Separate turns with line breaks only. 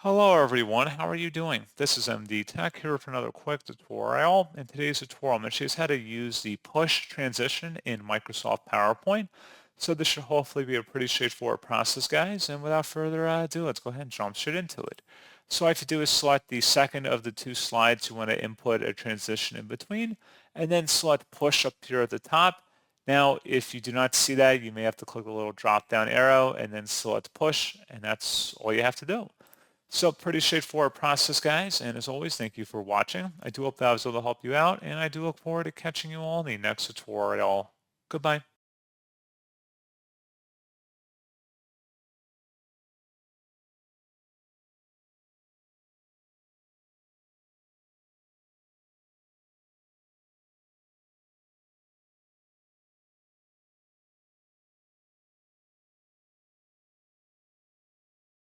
Hello everyone, how are you doing? This is MD Tech here for another quick tutorial. In today's tutorial, I'm going to show you how to use the push transition in Microsoft PowerPoint. So this should hopefully be a pretty straightforward process, guys. And without further ado, let's go ahead and jump straight into it. So all I have to do is select the second of the two slides you want to input a transition in between, and then select push up here at the top. Now, if you do not see that, you may have to click the little drop down arrow and then select push, and that's all you have to do. So pretty straightforward process, guys. And as always, thank you for watching. I do hope that I was able to help you out, and I do look forward to catching you all in the next tutorial. Goodbye.